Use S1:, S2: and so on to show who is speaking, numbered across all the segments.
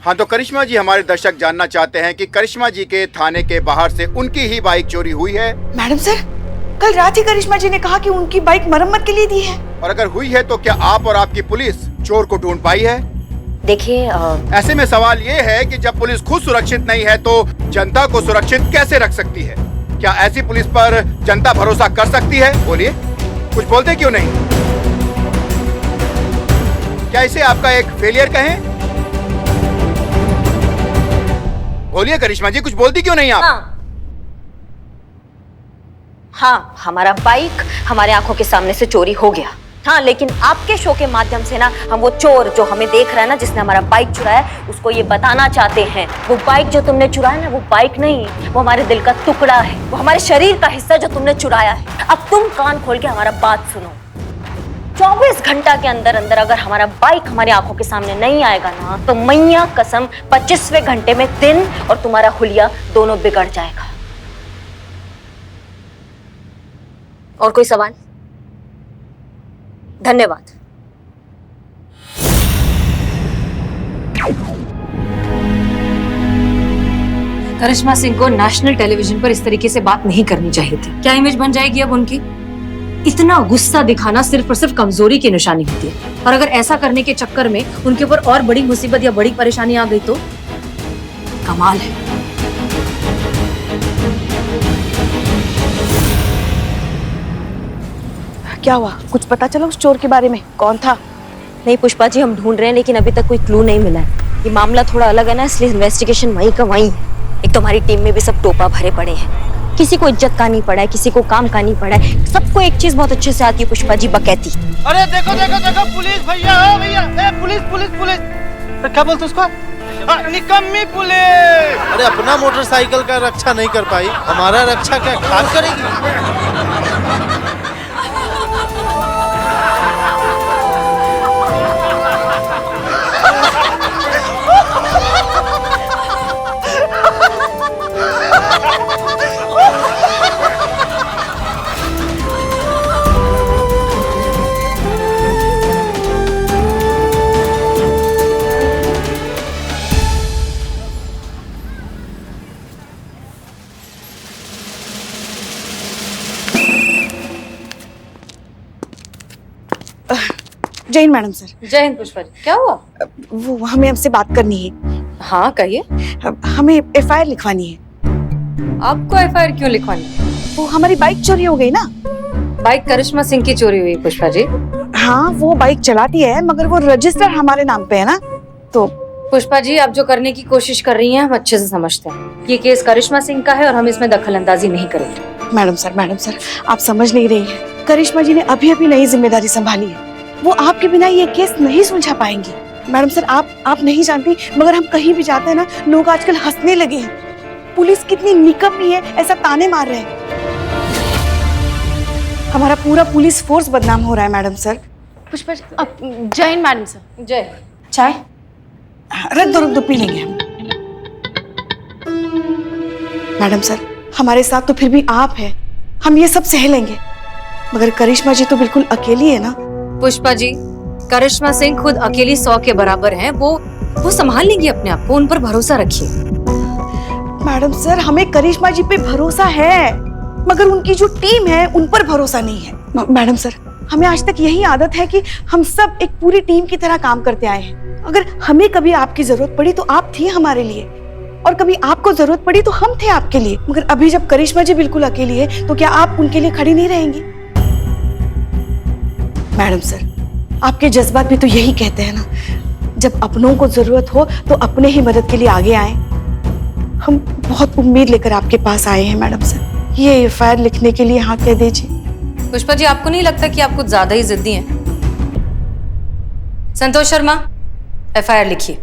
S1: हाँ तो करिश्मा जी, हमारे दर्शक जानना चाहते हैं कि करिश्मा जी के थाने के बाहर से उनकी ही बाइक चोरी हुई है।
S2: मैडम सर, कल रात ही करिश्मा जी ने कहा कि उनकी बाइक मरम्मत के लिए दी है।
S1: और अगर हुई है तो क्या आप और आपकी पुलिस चोर को ढूंढ पाई है?
S3: देखिए
S1: ऐसे में सवाल ये है कि जब पुलिस खुद सुरक्षित नहीं है तो जनता को सुरक्षित कैसे रख सकती है? क्या ऐसी पुलिस पर जनता भरोसा कर सकती है? बोलिए, कुछ बोलते क्यों नहीं? क्या इसे आपका एक फेलियर कहें? बोलिए करिश्मा जी, कुछ बोलती क्यों नहीं आप?
S3: हाँ, हमारा बाइक हमारे आंखों के सामने से चोरी हो गया। हाँ, लेकिन आपके शो के माध्यम से ना हम वो चोर जो हमें देख रहा है ना, जिसने हमारा बाइक चुराया, उसको ये बताना चाहते हैं वो बाइक जो तुमने चुराया ना, वो बाइक नहीं, वो हमारे दिल का टुकड़ा है, वो हमारे शरीर का हिस्सा जो तुमने चुराया है। अब तुम कान खोल के हमारा बात सुनो। 24 घंटा के अंदर अंदर अगर हमारा बाइक हमारी आंखों के सामने नहीं आएगा ना, तो मैया कसम 25वें घंटे में दिन और तुम्हारा हुलिया दोनों बिगड़ जाएगा। और कोई सवाल? धन्यवाद।
S4: करिश्मा सिंह को नेशनल टेलीविजन पर इस तरीके से बात नहीं करनी चाहिए थी। क्या इमेज बन जाएगी अब उनकी? इतना गुस्सा दिखाना सिर्फ और सिर्फ कमजोरी की निशानी होती है, और अगर ऐसा करने के चक्कर में उनके ऊपर और बड़ी मुसीबत या बड़ी परेशानी आ गई तो कमाल है।
S2: क्या हुआ? कुछ पता चला उस चोर के बारे में? कौन था?
S3: नहीं पुष्पा जी, हम ढूंढ रहे हैं लेकिन अभी तक कोई क्लू नहीं मिला है। ये मामला थोड़ा अलग है ना, इसलिए इन्वेस्टिगेशन वहीं का वहीं है। एक तो हमारी टीम में भी सब टोपा भरे पड़े हैं, किसी को इज्जत का नहीं पड़ा है, किसी को काम का नहीं पड़ा है। सबको एक चीज बहुत अच्छे से आती है पुष्पा जी, बकैती।
S5: अरे देखो देखो देखो, पुलिस भैया, भैया, पुलिस पुलिस पुलिस, क्या बोलते उसको? निकम्मी पुलिस।
S6: अरे अपना मोटरसाइकिल का रक्षा नहीं कर पाई, हमारा रक्षा क्या खाक करेगी?
S2: जय हिंद मैडम सर।
S4: जय हिंद पुष्पा जी, क्या हुआ?
S2: वो हमें आपसे बात करनी है।
S4: हाँ कहिए।
S2: हमें एफआईआर लिखवानी है।
S4: आपको एफआईआर क्यों लिखवानी?
S2: वो हमारी बाइक चोरी हो गई ना।
S4: बाइक करिश्मा सिंह की चोरी हुई पुष्पा जी।
S2: हाँ, वो बाइक चलाती है मगर वो रजिस्टर हमारे नाम पे है ना। तो
S4: पुष्पा जी, आप जो करने की कोशिश कर रही हैं हम अच्छे से समझते हैं। ये केस करिश्मा सिंह का है और हम इसमें दखल अंदाजी नहीं करेंगे।
S2: मैडम सर, आप समझ नहीं रही है। करिश्मा जी ने अभी अभी नई जिम्मेदारी संभाली है। वो आपके बिना ये केस नहीं सुलझा पाएंगी। मैडम सर, आप नहीं जानती मगर हम कहीं भी जाते हैं ना, लोग आजकल हंसने लगे हैं। पुलिस कितनी निकम्मी है ऐसा ताने मार रहे हैं। हमारा पूरा पुलिस फोर्स बदनाम हो रहा है मैडम सर।
S7: पुष्पा जय हिंद मैडम सर।
S4: जय।
S2: चाय रख दो पी लेंगे हम। मैडम सर, हमारे साथ तो फिर भी आप हैं, हम ये सब सह लेंगे, मगर करिश्मा जी तो बिल्कुल अकेली है ना।
S4: पुष्पा जी, करिश्मा सिंह खुद अकेली 100 के बराबर हैं। वो संभाल लेंगी अपने आप को, उन पर भरोसा रखिए।
S2: मैडम सर, हमें करिश्मा जी पे भरोसा है मगर उनकी जो टीम है उन पर भरोसा नहीं है। मैडम सर, हमें आज तक यही आदत है कि हम सब एक पूरी टीम की तरह काम करते आए हैं। अगर हमें कभी आपकी जरूरत पड़ी तो आप थी हमारे लिए, और कभी आपको जरूरत पड़ी तो हम थे आपके लिए। मगर अभी जब करिश्मा जी बिल्कुल अकेली है तो क्या आप उनके लिए खड़ी नहीं रहेंगी? मैडम सर, आपके जज्बात भी तो यही कहते हैं ना, जब अपनों को जरूरत हो तो अपने ही मदद के लिए आगे आए। हम बहुत उम्मीद लेकर आपके पास आए हैं मैडम सर। ये एफआईआर लिखने के लिए हाँ कह दीजिए।
S4: पुष्पा जी, आपको नहीं लगता कि आप कुछ ज्यादा ही जिद्दी हैं? संतोष शर्मा, एफआईआर लिखिए।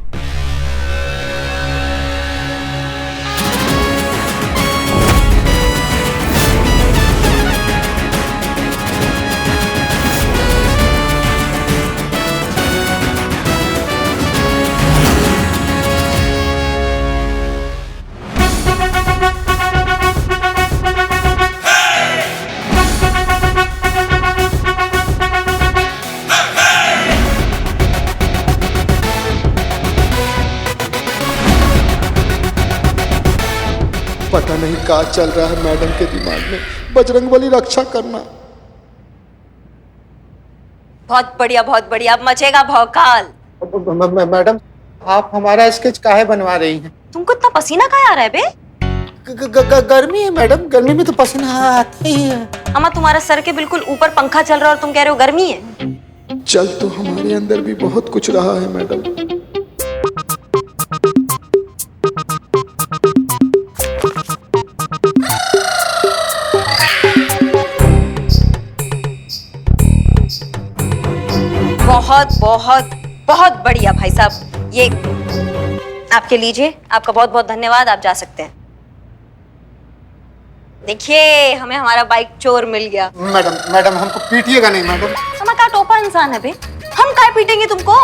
S8: का चल रहा है मैडम के दिमाग में, बजरंगबली रक्षा करना।
S3: बहुत बढ़िया, अब मचेगा भौकाल।
S6: मैडम आप हमारा स्केच काहे बनवा रही हैं?
S3: तुमको इतना पसीना काहे आ रहा है बे?
S6: गर्मी है मैडम, गर्मी में तो पसीना आता ही है।
S3: अम्मा तुम्हारा सर के बिल्कुल ऊपर पंखा चल रहा है और तुम कह रहे हो गर्मी है।
S8: चल तो हमारे अंदर भी बहुत कुछ रहा है मैडम।
S3: बहुत बढ़िया भाई साहब, ये आपके लीजिए, आपका बहुत बहुत धन्यवाद, आप जा सकते हैं। देखिए हमें हमारा बाइक चोर मिल गया।
S6: मैडम हमको पीटिएगा नहीं मैडम।
S3: हम क्या टोपा इंसान है बे, हम काय पीटेंगे तुमको?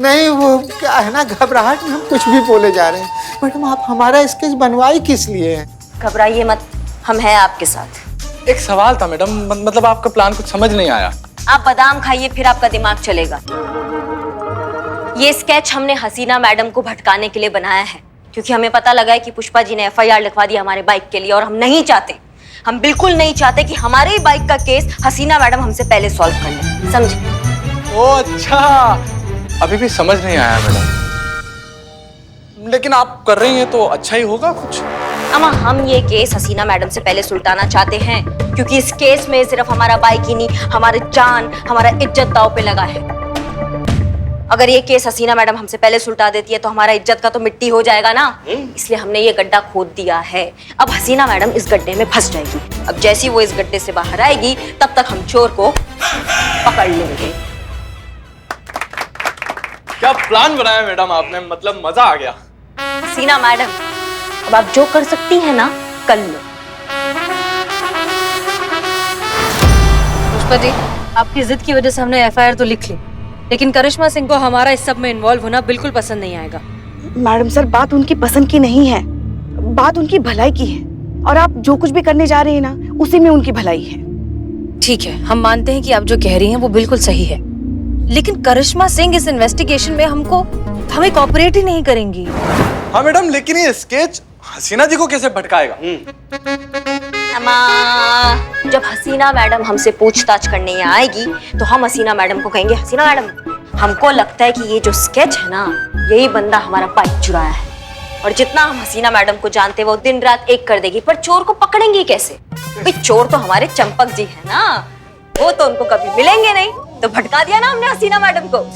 S6: नहीं वो क्या है ना, घबराहट में हम कुछ भी बोले जा रहे हैं। मैडम आप हमारा स्केच बनवाई किस लिए हैं?
S3: घबराइए मत, हम हैं आपके साथ।
S9: एक सवाल था मैडम, मतलब आपका प्लान कुछ समझ नहीं आया।
S3: आप बादाम खाइए फिर आपका दिमाग चलेगा। ये स्केच हमने हसीना मैडम को भटकाने के लिए बनाया है, क्योंकि हमें पता लगा है कि पुष्पा जी ने FIR लिखवा दी हमारे बाइक के लिए, और हम नहीं चाहते, हम बिल्कुल नहीं चाहते कि हमारे ही बाइक का केस हसीना मैडम हमसे पहले सॉल्व कर ले, समझे?
S9: ओ अच्छा, अभी भी समझ नहीं आया मैडम, लेकिन आप कर रही हैं तो अच्छा ही होगा कुछ।
S3: अम्मा हम ये केस हसीना मैडम से पहले सुलटाना चाहते हैं, क्योंकि इस केस में सिर्फ हमारा बाइक ही नहीं, हमारे जान, हमारा इज्जत दांव पे लगा है। अगर ये केस हसीना मैडम हमसे पहले सुलटा देती है तो हमारा इज्जत का तो मिट्टी हो जाएगा ना, इसलिए हमने ये गड्ढा खोद दिया है। अब हसीना मैडम इस गड्ढे में फंस जाएगी। अब जैसी वो इस गड्ढे से बाहर आएगी तब तक हम चोर को पकड़ लेंगे।
S9: क्या प्लान बनाया मैडम आपने, मतलब मजा आ गया।
S3: हसीना मैडम अब आप जो कर सकती हैं ना, कर लो।
S4: पुष्पा जी, आपकी जिद की वजह से हमने FIR तो लिख ली, लेकिन करिश्मा सिंह को हमारा इस सब में इन्वॉल्व होना बिल्कुल पसंद नहीं आएगा।
S2: मैडम सर, बात उनकी पसंद की नहीं है, बात उनकी भलाई की है, और आप जो कुछ भी करने जा रहे हैं ना, उसी में उनकी भलाई है।
S4: ठीक है, हम मानते हैं कि आप जो कह रही हैं वो बिल्कुल सही है, लेकिन करिश्मा सिंह इस इन्वेस्टिगेशन में हमें कोऑपरेट ही नहीं करेंगी।
S9: हाँ मैडम, लेकिन ये स्केच हसीना जी को कैसे भटकाएगा?
S3: अम्मा जब हसीना मैडम हमसे पूछताछ करने आएगी तो हम हसीना मैडम को कहेंगे, हसीना मैडम हमको लगता है कि ये जो स्केच है ना, यही बंदा हमारा बाइक चुराया है। और जितना हम हसीना मैडम को जानते हैं वो दिन रात एक कर देगी, पर चोर को पकड़ेंगे कैसे? भाई चोर तो हमारे चंपक जी है ना, वो तो उनको कभी मिलेंगे नहीं, तो भटका दिया ना हमने हसीना मैडम को।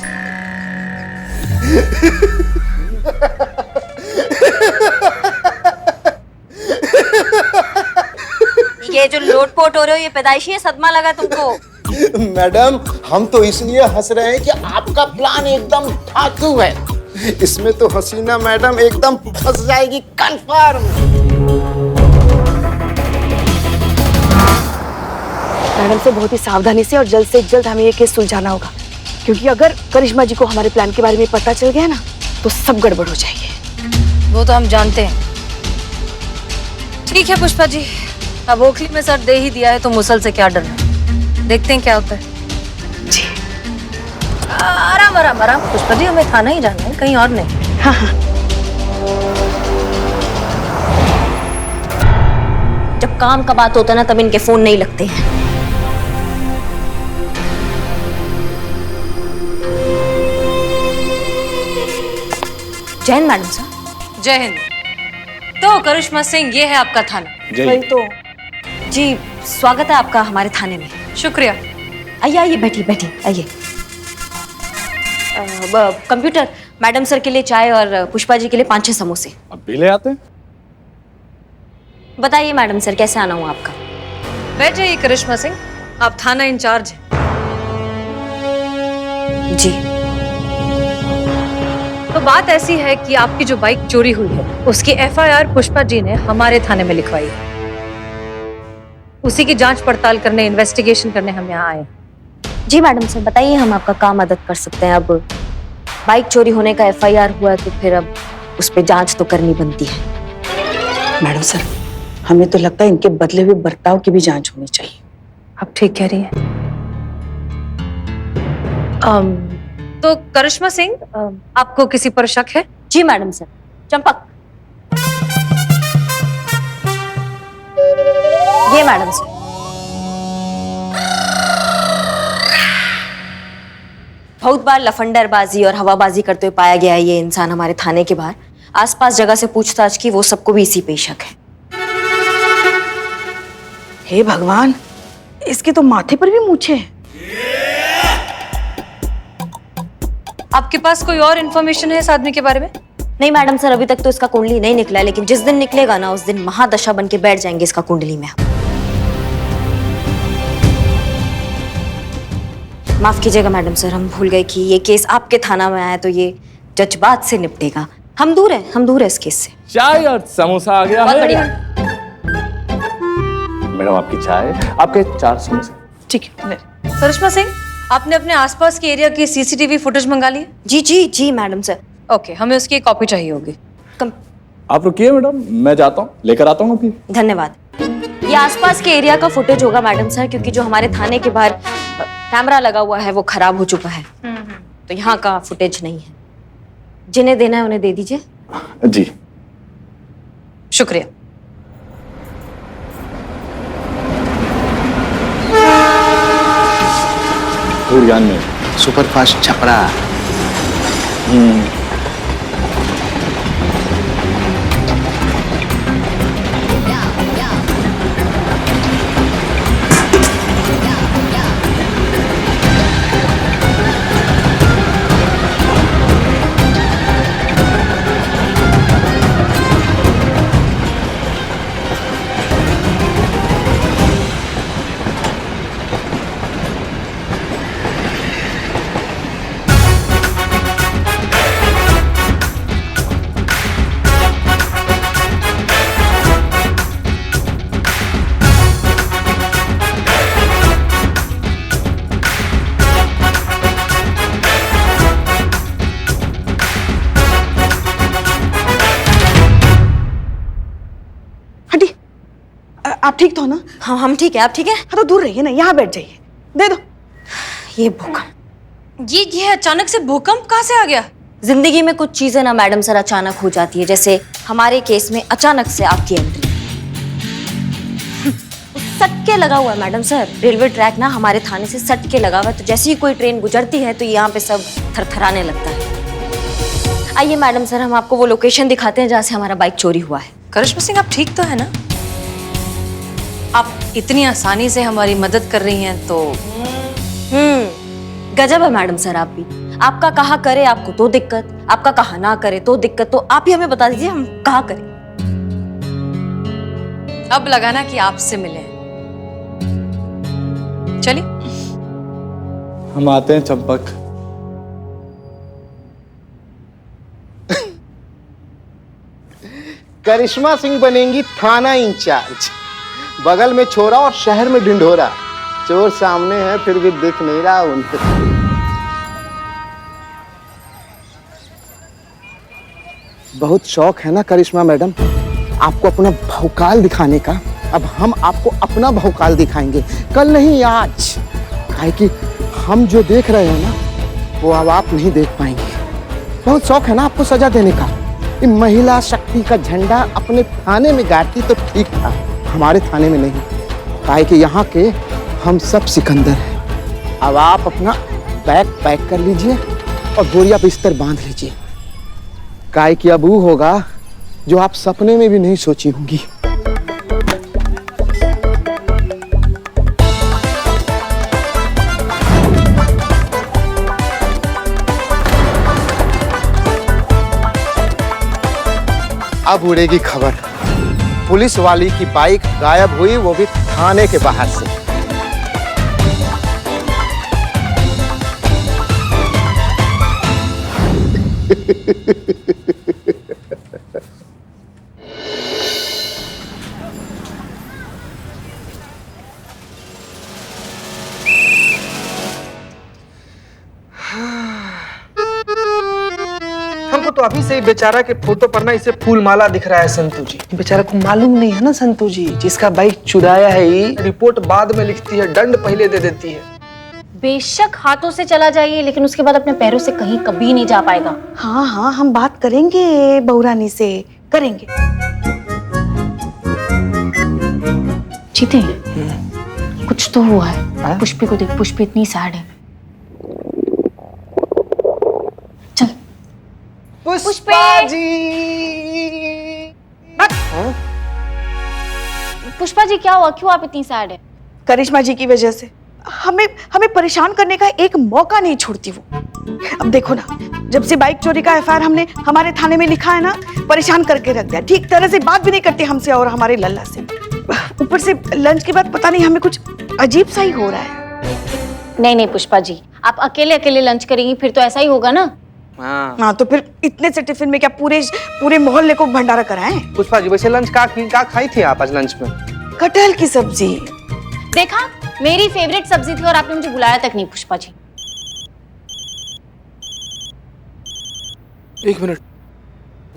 S3: ये जो लोटपोट हो रहे हो, ये पैदाइशी है, सदमा लगा तुमको?
S6: मैडम हम तो इसलिए हंस रहे हैं कि आपका प्लान एकदम धांसू है, इसमें तो हसीना मैडम एकदम फंस जाएगी कंफर्म।
S2: मैडम से बहुत ही सावधानी से और जल्द से जल्द हमें ये केस सुलझाना होगा, क्योंकि अगर करिश्मा जी को हमारे प्लान के बारे में पता चल गया ना, तो सब गड़बड़ हो जाएगी।
S4: वो तो हम जानते हैं। ठीक है पुष्पा जी, अब ओखली में सर दे ही दिया है तो मुसल से क्या डरना, देखते हैं क्या होता है।
S2: जी
S4: आराम आराम आराम पुष्पा जी, हमें थाना ही जाना है, कहीं और नहीं।
S2: हाँ हाँ।
S3: जब काम का बात होता है ना, तब इनके फोन नहीं लगते हैं। जय हिंद मैडम साहब।
S4: जय हिंद। तो करिश्मा सिंह, ये है आपका थाना।
S2: वही तो।
S3: जी स्वागत है आपका हमारे थाने में।
S4: शुक्रिया।
S3: आइए आइए, बैठिए बैठिए, आइए। कंप्यूटर, मैडम सर के लिए चाय और पुष्पा जी के लिए 5-6 समोसे।
S9: अब भी ले आते हैं।
S3: बताइए मैडम सर, कैसे आना हुआ आपका?
S4: बैठ जाइए करिश्मा सिंह, आप थाना इंचार्ज हैं।
S3: जी।
S4: तो बात ऐसी है कि आपकी जो बाइक चोरी हुई है, उसकी FIR पुष्पा जी ने हमारे थाने में लिखवाई है। उसी की जांच पड़ताल करने, इन्वेस्टिगेशन करने हम यहाँ आए।
S3: जी मैडम सर, बताइए, हम आपका काम मदद कर सकते हैं। अब बाइक चोरी होने का FIR हुआ तो फिर अब उस पर जांच तो करनी बनती है।
S2: मैडम सर, हमें तो लगता है इनके बदले हुए बर्ताव की भी जांच होनी चाहिए।
S4: आप ठीक कह रही हैं। तो करिश्मा सिंह, आपको किसी पर शक है?
S3: जी मैडम सर। चंपक, ये मैडम सर। बहुत बार लफंडरबाजी और हवाबाजी करते हुए पाया गया है ये इंसान हमारे थाने के बाहर। आसपास जगह से पूछताछ की, वो सबको भी इसी पे शक है।
S2: हे भगवान, इसके तो माथे पर भी मूछें हैं।
S4: आपके पास कोई और इन्फॉर्मेशन है इस आदमी के बारे में?
S3: नहीं मैडम सर, अभी तक तो इसका कुंडली नहीं निकला है, लेकिन जिस दिन निकलेगा ना उस दिन महादशा बन के बैठ जाएंगे इसका कुंडली में। माफ कीजिएगा मैडम सर, हम भूल गए कि ये केस आपके थाना में आया तो ये जज्बात से निपटेगा। हम दूर है इस केस से।
S9: चाय और समोसा आ गया
S3: बहुत
S9: है।
S3: बढ़िया।
S9: मैडम आपकी चाय, आपके 4 समोसे।
S2: ठीक है।
S4: करिश्मा सिंह, आपने अपने आसपास के एरिया की सीसीटीवी फुटेज मंगा ली है?
S3: जी जी जी मैडम सर।
S4: ओके, हमें उसकी एक कॉपी चाहिए होगी।
S9: आप रुकिए मैडम, मैं जाता हूँ, लेकर आता हूँ अभी।
S3: धन्यवाद। ये आसपास के एरिया का फुटेज होगा मैडम सर, क्योंकि जो हमारे थाने के बाहर कैमरा लगा हुआ है वो खराब हो चुका है, तो यहाँ का फुटेज नहीं है। जिन्हें देना है उन्हें दे दीजिए।
S9: जी
S4: शुक्रिया।
S9: उड़ान में
S6: सुपरफास्ट छपरा।
S2: आप ठीक तो हो ना?
S3: हाँ हम ठीक है, आप ठीक है?
S2: हाँ तो दूर रहिए ना, यहाँ बैठ जाइए। दे दो।
S3: ये भूकंप,
S4: ये अचानक से भूकंप कहाँ से आ गया?
S3: जिंदगी में कुछ चीजें ना मैडम सर अचानक हो जाती है, जैसे हमारे केस में अचानक से आपकी एंट्री। सटके लगा हुआ है मैडम सर, रेलवे ट्रैक ना हमारे थाने से सटके लगा हुआ है, तो जैसे ही कोई ट्रेन गुजरती है तो यहाँ पे सब थरथराने लगता है। आइए मैडम सर, हम आपको वो लोकेशन दिखाते हैं जहाँ से हमारा बाइक चोरी हुआ है।
S4: करिश्मा सिंह, आप ठीक तो है ना? आप इतनी आसानी से हमारी मदद कर रही हैं तो
S3: गजब है मैडम सर आप भी। आपका कहा करे आपको तो दिक्कत, आपका कहा ना करे तो दिक्कत, तो आप ही हमें बता दीजिए हम कहा करें।
S4: अब लगाना कि आपसे मिले। चलिए
S9: हम आते हैं चंपक।
S6: करिश्मा सिंह बनेंगी थाना इंचार्ज। बगल में छोरा और शहर में ढिंढोरा। चोर सामने है फिर भी दिख नहीं रहा उनको। बहुत शौक है ना करिश्मा मैडम आपको अपना भौकाल दिखाने का। अब हम आपको अपना भौकाल दिखाएंगे, कल नहीं आज। काहे कि हम जो देख रहे हैं ना वो अब आप नहीं देख पाएंगे। बहुत शौक है ना आपको सजा देने का। ये महिला शक्ति का झंडा अपने थाने में गाड़ती तो ठीक था, हमारे थाने में नहीं। काहे कि यहाँ के हम सब सिकंदर हैं। अब आप अपना बैग पैक कर लीजिए और बोरिया बिस्तर बांध लीजिए। काहे कि अब वो होगा जो आप सपने में भी नहीं सोची होंगी। अब उड़ेगी खबर, पुलिस वाली की बाइक गायब हुई, वो भी थाने के बाहर से।
S5: हमको तो अभी से ही बेचारा के फोटो पर ना इसे फूल माला दिख रहा है संतू जी। बेचारा को मालूम नहीं है ना संतू जी, जिसका बाइक चुराया है ये रिपोर्ट बाद में लिखती है, दंड पहले दे देती है।
S7: बेशक हाथों से चला जाइए, लेकिन उसके बाद अपने पैरों से कहीं कभी नहीं जा पाएगा।
S2: हाँ हाँ, हम बात करेंगे बहुरानी से, करेंगे।
S7: जीते कुछ तो हुआ है। पुष्पी को देख, पुष्पी इतनी सैड है। चल
S5: पुष्पा जी।
S7: पुष्पा जी क्या हुआ, क्यों आप इतनी सैड है?
S2: करिश्मा जी की वजह से हमें परेशान करने का एक मौका नहीं छोड़ती वो। अब देखो ना, जब से बाइक चोरी का एफआईआर हमने हमारे थाने में लिखा है ना, परेशान करके रख दिया। ठीक तरह से बात भी नहीं करते हमसे और हमारे लल्ला से। ऊपर से लंच के बाद पता नहीं हमें कुछ अजीब सा ही हो रहा है।
S7: नहीं पुष्पा जी, आप अकेले अकेले लंच करेंगी फिर तो ऐसा ही होगा ना।
S2: हाँ तो फिर इतने से टिफिन में क्या पूरे मोहल्ले को भंडारा कराएं?
S5: पुष्पा जी वैसे लंच का खाई थी आप आज लंच में?
S2: कटहल की सब्जी।
S7: देखा, मेरी फेवरेट सब्जी थी और आपने मुझे बुलाया तक नहीं। पुष्पा जी
S5: एक मिनट।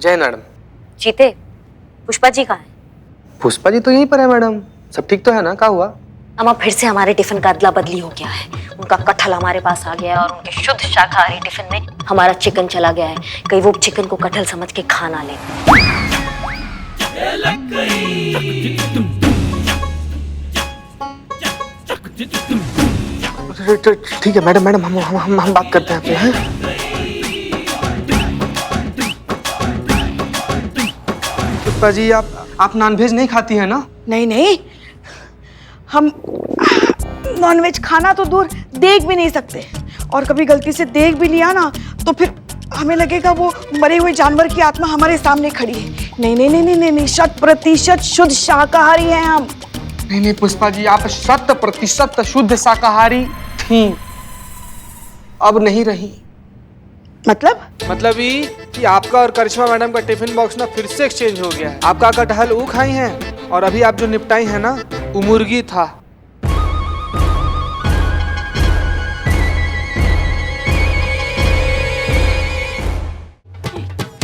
S5: जय मैडम।
S3: जीते, पुष्पा जी कहाँ है?
S5: पुष्पा जी तो यहीं पर है मैडम। सब ठीक तो है ना? क्या हुआ?
S3: अम्मा फिर से हमारे टिफिन का अदला बदली हो गया है। उनका कटहल हमारे पास आ गया है और उनके शुद्ध शाकाहारी टिफिन में हमारा चिकन चला गया है। कहीं वो चिकन को कटहल समझ के खा ना ले।
S5: ठीक है मैडम, हम बात करते हैं फिर, हैं? पुष्पा जी आप नॉनवेज नहीं खाती है ना?
S2: नहीं, हम नॉनवेज खाना तो दूर देख भी नहीं सकते। और कभी गलती से देख भी लिया ना तो फिर हमें लगेगा वो मरे हुए जानवर की आत्मा हमारे सामने खड़ी है। नहीं, 100% शुद्ध शाकाहारी हैं हम।
S5: नहीं पुष्पा जी, आप 100% शुद्ध शाकाहारी थी, अब नहीं रही।
S2: मतलब
S5: ये कि आपका और करिश्मा मैडम का टिफिन बॉक्स ना फिर से एक्सचेंज हो गया है। आपका कटहल वो खाई हैं और अभी आप जो निपटाई है ना वो मुर्गी था।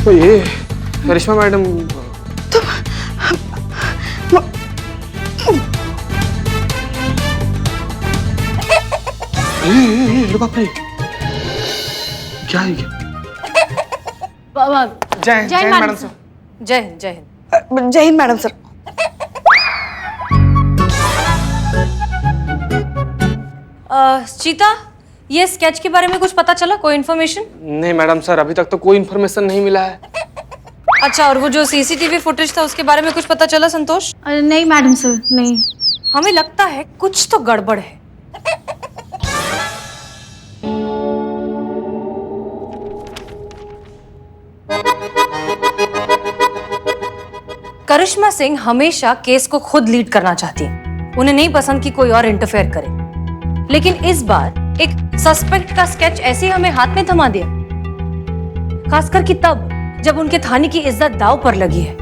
S5: तो ये करिश्मा मैडम बाप रे, क्या है? जय हिंद मैडम सर।
S4: जय हिंद।
S2: जय हिंद मैडम सर।
S4: चीता, ये स्केच के बारे में कुछ पता चला? कोई इन्फॉर्मेशन?
S5: नहीं मैडम सर, अभी तक तो कोई इन्फॉर्मेशन नहीं मिला है।
S4: अच्छा, और वो जो सीसीटीवी फुटेज था उसके बारे में कुछ पता चला संतोष?
S7: नहीं मैडम सर, नहीं।
S4: हमें लगता है कुछ तो गड़बड़ है। करिश्मा सिंह हमेशा केस को खुद लीड करना चाहती है। उन्हें नहीं पसंद कि कोई और इंटरफेयर करे। लेकिन इस बार एक सस्पेक्ट का स्केच ऐसे ही हमें हाथ में थमा दिया, खासकर कि तब जब उनके थाने की इज्जत दांव पर लगी है।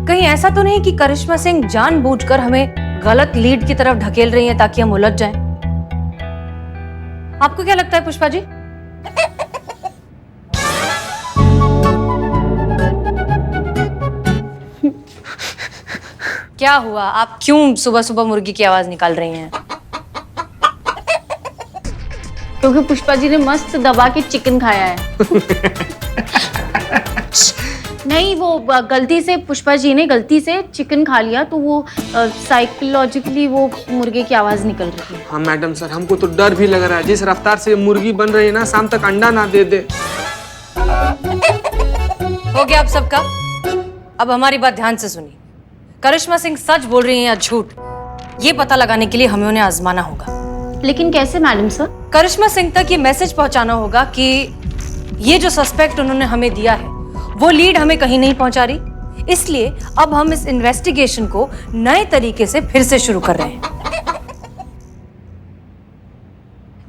S4: कहीं ऐसा तो नहीं कि करिश्मा सिंह जानबूझकर हमें गलत लीड की तरफ ढकेल रही हैं ताकि हम उलझ जाएं? आपको क्या लगता है पुष्पा जी? क्या हुआ? आप क्यों सुबह सुबह मुर्गी की आवाज निकाल रही हैं?
S7: क्योंकि पुष्पा जी ने मस्त दबा के चिकन खाया है। नहीं, वो गलती से पुष्पा जी ने गलती से चिकन खा लिया तो वो साइकोलॉजिकली वो मुर्गे की आवाज निकल रही है।
S5: हाँ मैडम सर, हमको तो डर भी लग रहा है। जिस रफ्तार से मुर्गी बन रही है ना, शाम तक अंडा ना दे दे।
S4: हो गया आप सबका? अब हमारी बात ध्यान से सुनिए। करिश्मा सिंह सच बोल रही हैं या झूठ, ये पता लगाने के लिए हमें उन्हें आजमाना होगा।
S7: लेकिन कैसे मैडम सर?
S4: करिश्मा सिंह तक ये मैसेज पहुंचाना होगा कि ये जो सस्पेक्ट उन्होंने हमें दिया है वो लीड हमें कहीं नहीं पहुंचा रही। इसलिए अब हम इस इन्वेस्टिगेशन को नए तरीके से फिर से शुरू कर रहे हैं।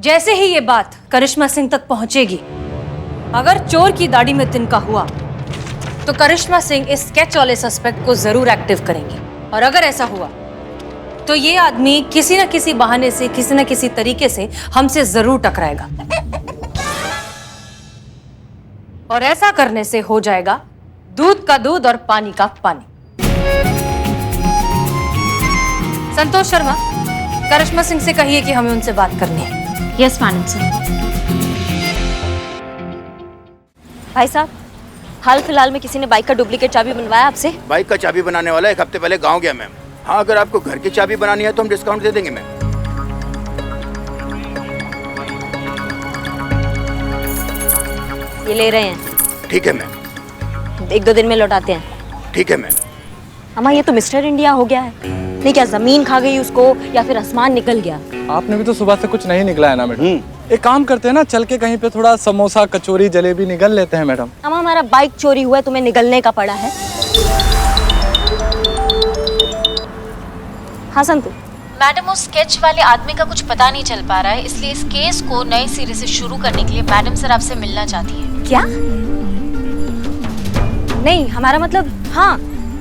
S4: जैसे ही ये बात करिश्मा सिंह तक पहुंचेगी, अगर चोर की दाढ़ी में तिनका हुआ तो करिश्मा सिंह इस स्केच वाले सस्पेक्ट को जरूर एक्टिव करेंगी। और अगर ऐसा हुआ तो ये आदमी किसी न किसी बहाने से, किसी न किसी तरीके से हमसे जरूर टकराएगा। और ऐसा करने से हो जाएगा दूध का दूध और पानी का पानी। संतोष शर्मा, करिश्मा सिंह से कहिए कि हमें उनसे बात करनी है।
S7: Yes madam sir.
S3: भाई साहब, हाल फिलहाल में किसी ने बाइक का डुप्लीकेट चाबी बनवाया आपसे?
S1: बाइक का चाबी बनाने वाला एक हफ्ते पहले गांव गया मैम। हाँ, अगर आपको घर की चाबी बनानी है तो हम डिस्काउंट दे देंगे मैम।
S3: ये ले रहे हैं,
S1: ठीक है मैम।
S3: 1-2 दिन में लौटाते हैं।
S1: ठीक है मैम।
S3: अम्मा ये तो मिस्टर इंडिया हो गया है। नहीं क्या जमीन खा गई उसको या फिर आसमान निकल गया?
S9: आपने भी तो सुबह से कुछ नहीं निकला है ना मैडम। एक काम करते हैं ना, चल के कहीं पे थोड़ा समोसा कचौरी जलेबी निगल लेते हैं मैडम।
S3: अम्मा हमारा बाइक चोरी हुआ है, तुम्हें निगलने का पड़ा है? हाँ संतु।
S7: मैडम उस स्केच वाले आदमी का कुछ पता नहीं चल पा रहा है, इसलिए इस केस को नए सिरे से शुरू करने के लिए मैडम सर आपसे मिलना चाहती है।
S3: क्या? नहीं हमारा मतलब, हाँ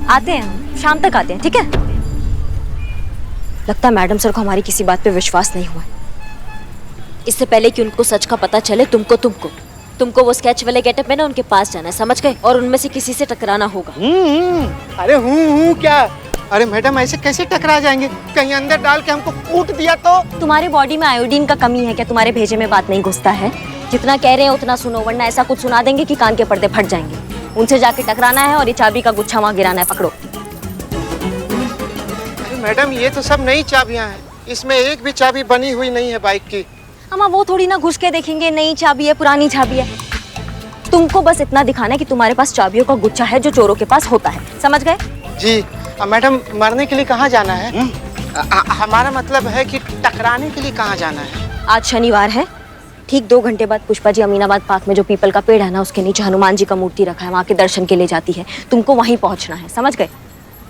S3: आते हैं, शाम तक आते हैं, ठीक है? लगता है मैडम सर को हमारी किसी बात पे विश्वास नहीं हुआ। इससे पहले कि उनको सच का पता चले, तुमको वो स्केच वाले गेटअप में ना उनके पास जाना है, समझ गए? और उनमें से किसी से टकराना होगा।
S6: अरे हूँ क्या? अरे मैडम ऐसे कैसे टकरा जाएंगे? कहीं अंदर डाल के हमको कूट दिया तो?
S3: तुम्हारे बॉडी में आयोडीन का कमी है क्या? तुम्हारे भेजे में बात नहीं घुसता है? जितना कह रहे हैं उतना सुनो, वरना ऐसा कुछ सुना देंगे कि कान के पर्दे फट जाएंगे। उनसे जाके टकराना है और ये चाबी का गुच्छा वहाँ गिराना है, पकड़ो।
S6: अरे मैडम ये तो सब नई चाबियां हैं, इसमें एक भी चाबी बनी हुई नहीं है बाइक की।
S3: अम्मा वो थोड़ी ना घुस के देखेंगे नई चाबी है पुरानी चाबी है। तुमको बस इतना दिखाना है कि तुम्हारे पास चाबियों का गुच्छा है जो चोरों के पास होता है, समझ गए?
S6: जी मैडम, मरने के लिए कहाँ जाना है? हमारा मतलब है कि टकराने के लिए कहाँ जाना है?
S3: आज शनिवार है, ठीक 2 घंटे बाद पुष्पा जी अमीनाबाद पार्क में जो पीपल का पेड़ है ना, उसके नीचे हनुमान जी का मूर्ति रखा है, वहाँ के दर्शन के लिए जाती है। तुमको वहीं पहुँचना है, समझ गए?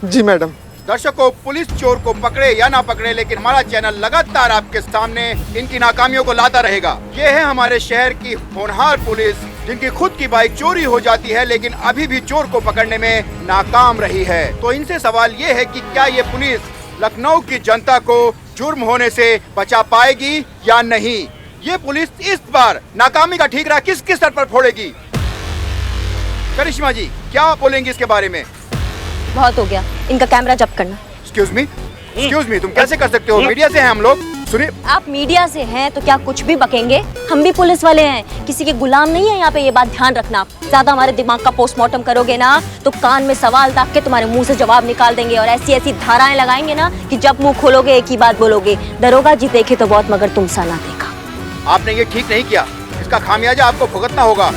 S6: जी मैडम।
S1: दर्शकों, पुलिस चोर को पकड़े या ना पकड़े, लेकिन हमारा चैनल लगातार आपके सामने इनकी नाकामियों को लाता रहेगा। ये है हमारे शहर की होनहार पुलिस, जिनकी खुद की बाइक चोरी हो जाती है लेकिन अभी भी चोर को पकड़ने में नाकाम रही है। तो इनसे सवाल ये है कि क्या ये पुलिस लखनऊ की जनता को जुर्म होने से बचा पाएगी या नहीं? ये पुलिस इस बार नाकामी का ठीकरा किस किस सर पर फोड़ेगी? करिश्मा जी क्या बोलेंगी इसके बारे में?
S3: बहुत हो गया, इनका कैमरा जब्त करना।
S1: एक्सक्यूज मी, तुम कैसे कर सकते हो? मीडिया से हैं हम लोग। सुनिए,
S3: आप मीडिया से हैं तो क्या कुछ भी बकेंगे? हम भी पुलिस वाले हैं, किसी के गुलाम नहीं है यहाँ पे, ये बात ध्यान रखना। आप ज्यादा हमारे दिमाग का पोस्टमार्टम करोगे ना तो कान में सवाल दाग के तुम्हारे मुंह से जवाब निकाल देंगे और ऐसी ऐसी धाराएं लगाएंगे ना कि जब मुंह खोलोगे एक ही बात बोलोगे, दरोगा जी देखे तो बहुत मगर तुम सा ना देखा।
S1: आपने ये ठीक नहीं किया, इसका खामियाजा आपको भुगतना होगा।